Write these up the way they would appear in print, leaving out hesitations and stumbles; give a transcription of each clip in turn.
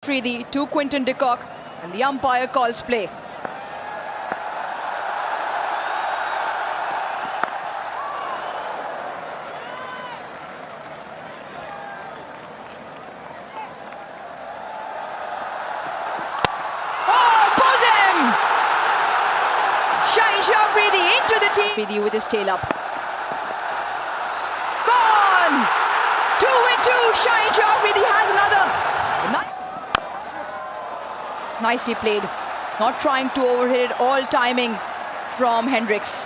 Afridi to Quinton de Kock, and the umpire calls play. Afridi into the team. Afridi with his tail up. Gone! 2-2. Shaheen Afridi has another. Nicely played. Not trying to overhit it. All timing from Hendricks.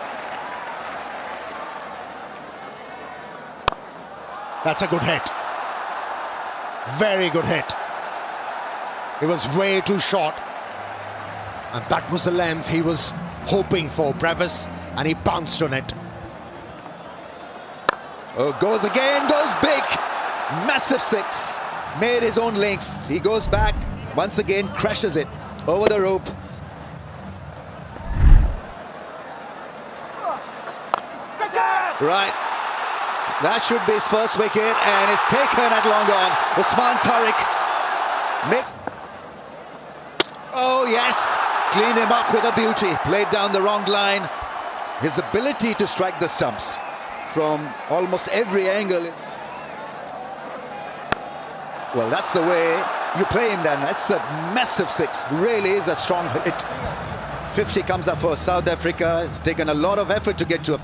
That's a good hit. Very good hit. It was way too short. And that was the length he was hoping for, Brevis, and he bounced on it. Oh, goes again, goes big. Massive six. Made his own length. He goes back, once again, crashes it over the rope. Right. That should be his first wicket, and it's taken at long on. Usman Tariq makes... Oh, yes. Cleaned him up with a beauty. Played down the wrong line. His ability to strike the stumps from almost every angle. Well, that's the way you play him then. That's a massive six. Really is a strong hit. 50 comes up for South Africa. It's taken a lot of effort to get to a...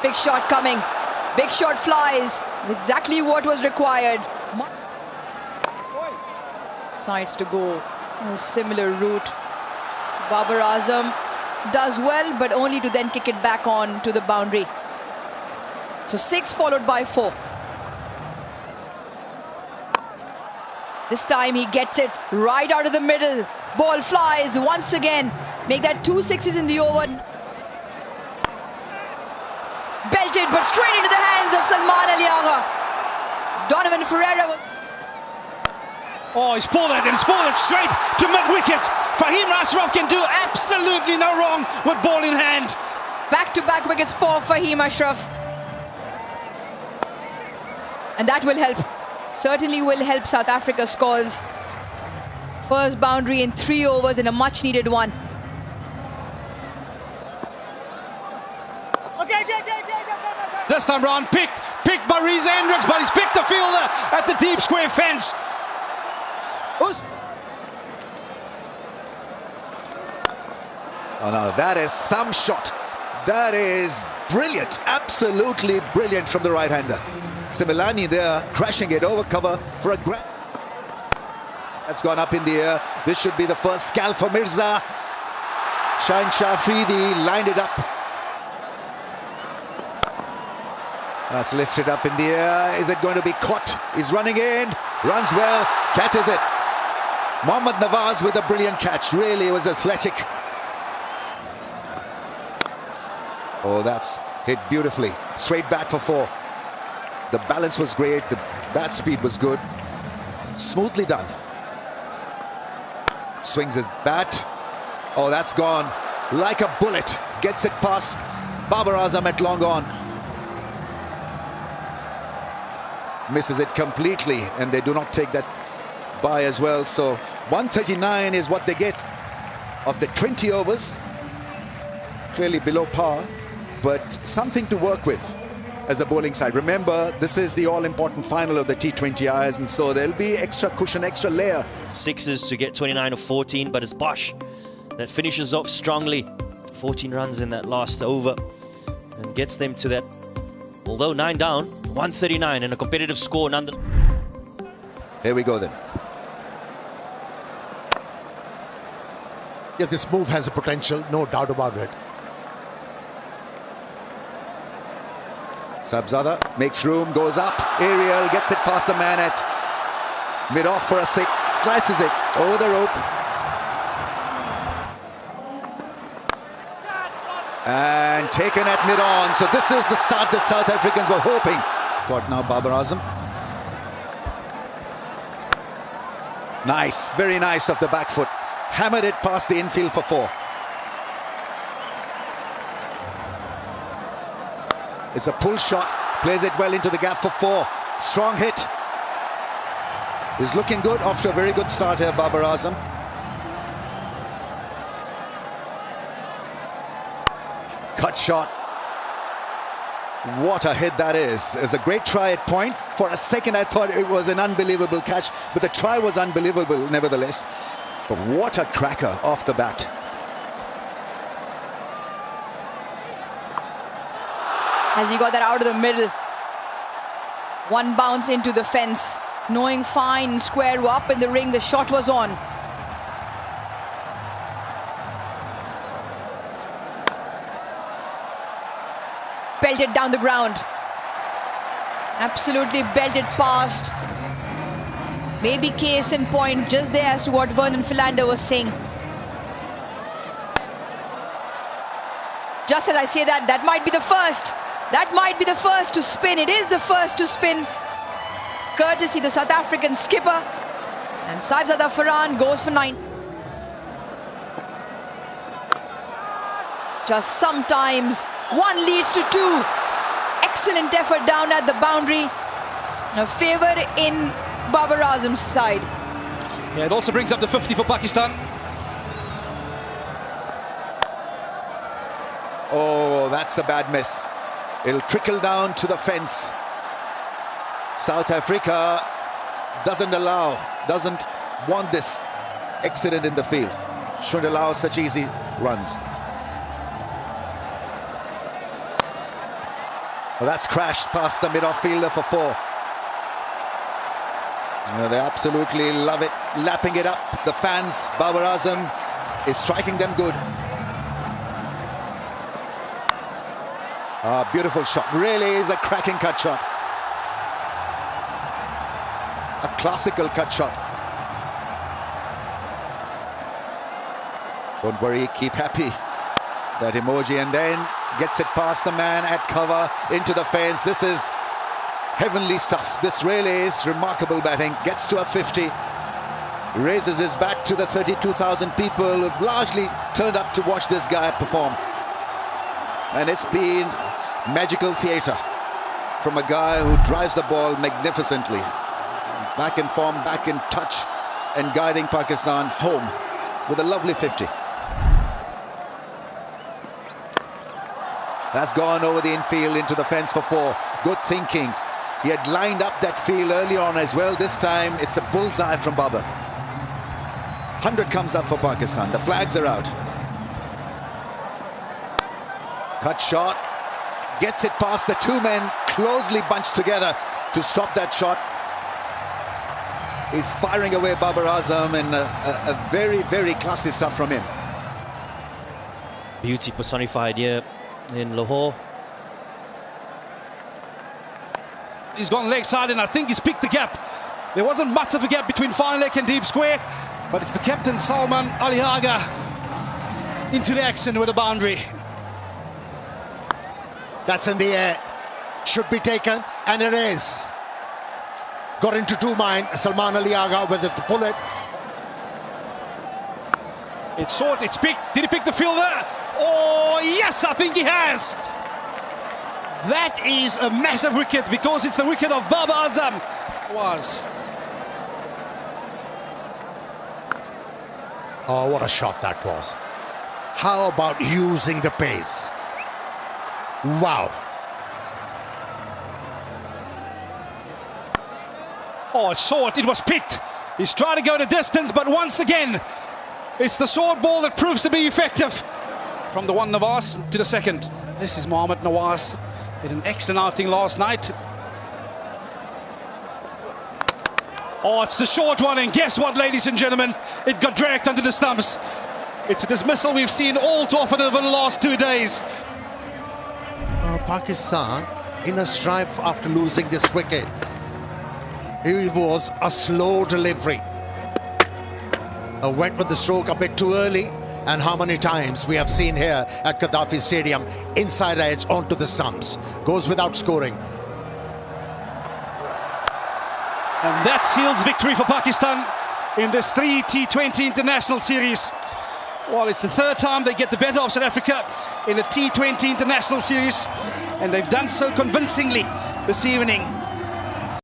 Big shot coming. Big shot flies. Exactly what was required. Decides to go a similar route. Babar Azam does well, but only to then kick it back on to the boundary. So 6 followed by 4. This time he gets it right out of the middle. Ball flies once again. Make that 2 sixes in the over. Belted, but straight into the hands of Salman Ali Agha. Donovan Ferreira was... Oh, he's pulled it, and he's pulled it straight to mid-wicket. Fahim Ashraf can do absolutely no wrong with ball in hand. Back-to-back wickets for Fahim Ashraf. And that will help. Certainly will help South Africa's scores. First boundary in 3 overs and a much-needed one. This time round, picked by Reece Hendricks, but he's picked the fielder at the deep square fence. Oh no, that is some shot. That is brilliant, absolutely brilliant from the right-hander. Similani there, crashing it over cover for a grab. That's gone up in the air. This should be the first scalp for Mirza. Shaheen Afridi lined it up. That's lifted up in the air. Is it going to be caught? He's running in, runs well, catches it. Mohammad Nawaz with a brilliant catch. Really was athletic. Oh, that's hit beautifully. Straight back for 4. The balance was great. The bat speed was good. Smoothly done. Swings his bat. Oh, that's gone like a bullet. Gets it past Babar Azam at long on. Misses it completely, and they do not take that by as well. So 139 is what they get of the 20 overs. Clearly below par, but something to work with as a bowling side. Remember, this is the all-important final of the T20Is, and so there'll be extra cushion, extra layer. Sixes to get 29 of 14, but it's Bosch that finishes off strongly. 14 runs in that last over and gets them to that, although 9 down, 139 and a competitive score nonetheless. Here we go then. Yeah, this move has a potential, no doubt about it. Sabzada makes room, goes up, aerial, gets it past the man at mid-off for a 6, slices it over the rope. And taken at mid-on. So this is the start that South Africans were hoping. Got now Babar Azam. Nice, very nice off the back foot. Hammered it past the infield for 4. It's a pull shot, plays it well into the gap for 4. Strong hit. He's looking good after a very good start here, Babar Azam. Cut shot. What a hit that is. It's a great try at point. For a second I thought it was an unbelievable catch, but the try was unbelievable nevertheless. But what a cracker off the bat. As he got that out of the middle. One bounce into the fence. Knowing fine, square up in the ring, the shot was on. Belted down the ground. Absolutely belted past. Maybe case in point just there as to what Vernon Philander was saying. Just as I say that, that might be the first. That might be the first to spin. It is the first to spin. Courtesy the South African skipper. And Saibzada Farhan goes for 9. Just sometimes one leads to 2. Excellent effort down at the boundary. A favour in Babar Azam's side. Yeah, it also brings up the 50 for Pakistan. Oh, that's a bad miss. It'll trickle down to the fence. South Africa doesn't want this accident in the field. Shouldn't allow such easy runs. Well, that's crashed past the mid-off fielder for 4. They absolutely love it, lapping it up. The fans, Babar Azam is striking them good. Beautiful shot, really is a cracking cut shot. A classical cut shot. Don't worry, keep happy. That emoji, and then gets it past the man at cover into the fence. This is heavenly stuff. This really is remarkable batting. Gets to a 50. Raises his bat to the 32,000 people who've largely turned up to watch this guy perform. And it's been magical theatre from a guy who drives the ball magnificently. Back in form, back in touch, and guiding Pakistan home with a lovely 50. That's gone over the infield into the fence for 4. Good thinking. He had lined up that field earlier on as well. This time it's a bullseye from Babar. 100 comes up for Pakistan. The flags are out. Cut shot. Gets it past the 2 men closely bunched together to stop that shot. He's firing away Babar Azam, and a very, very classy stuff from him. Beauty personified here in Lahore. He's gone leg side, and I think he's picked the gap. There wasn't much of a gap between fine leg and deep square, but it's the captain Salman Aliaga into the action with a boundary. That's in the air. Should be taken, and it is. Got into 2 mind, Salman Aliaga, whether to pull it. It's short, it's picked. Did he pick the fielder? Oh, yes, I think he has. That is a massive wicket, because it's the wicket of Babar Azam. Oh, what a shot that was. How about using the pace? Wow. Oh, it's short, it was picked. He's trying to go the distance, but once again, it's the short ball that proves to be effective. From the 1 Nawaz to the 2nd. This is Mohammad Nawaz. Did an excellent outing last night. Oh, it's the short one, and guess what, ladies and gentlemen? It got dragged under the stumps. It's a dismissal we've seen all too often over the last 2 days. Pakistan in a strife after losing this wicket. It was a slow delivery. Went with the stroke a bit too early, and how many times we have seen here at Gaddafi Stadium, inside edge onto the stumps. Goes without scoring. And that seals victory for Pakistan in this 3 T20 international series. Well, it's the 3rd time they get the better of South Africa in a T20 international series, and they've done so convincingly this evening.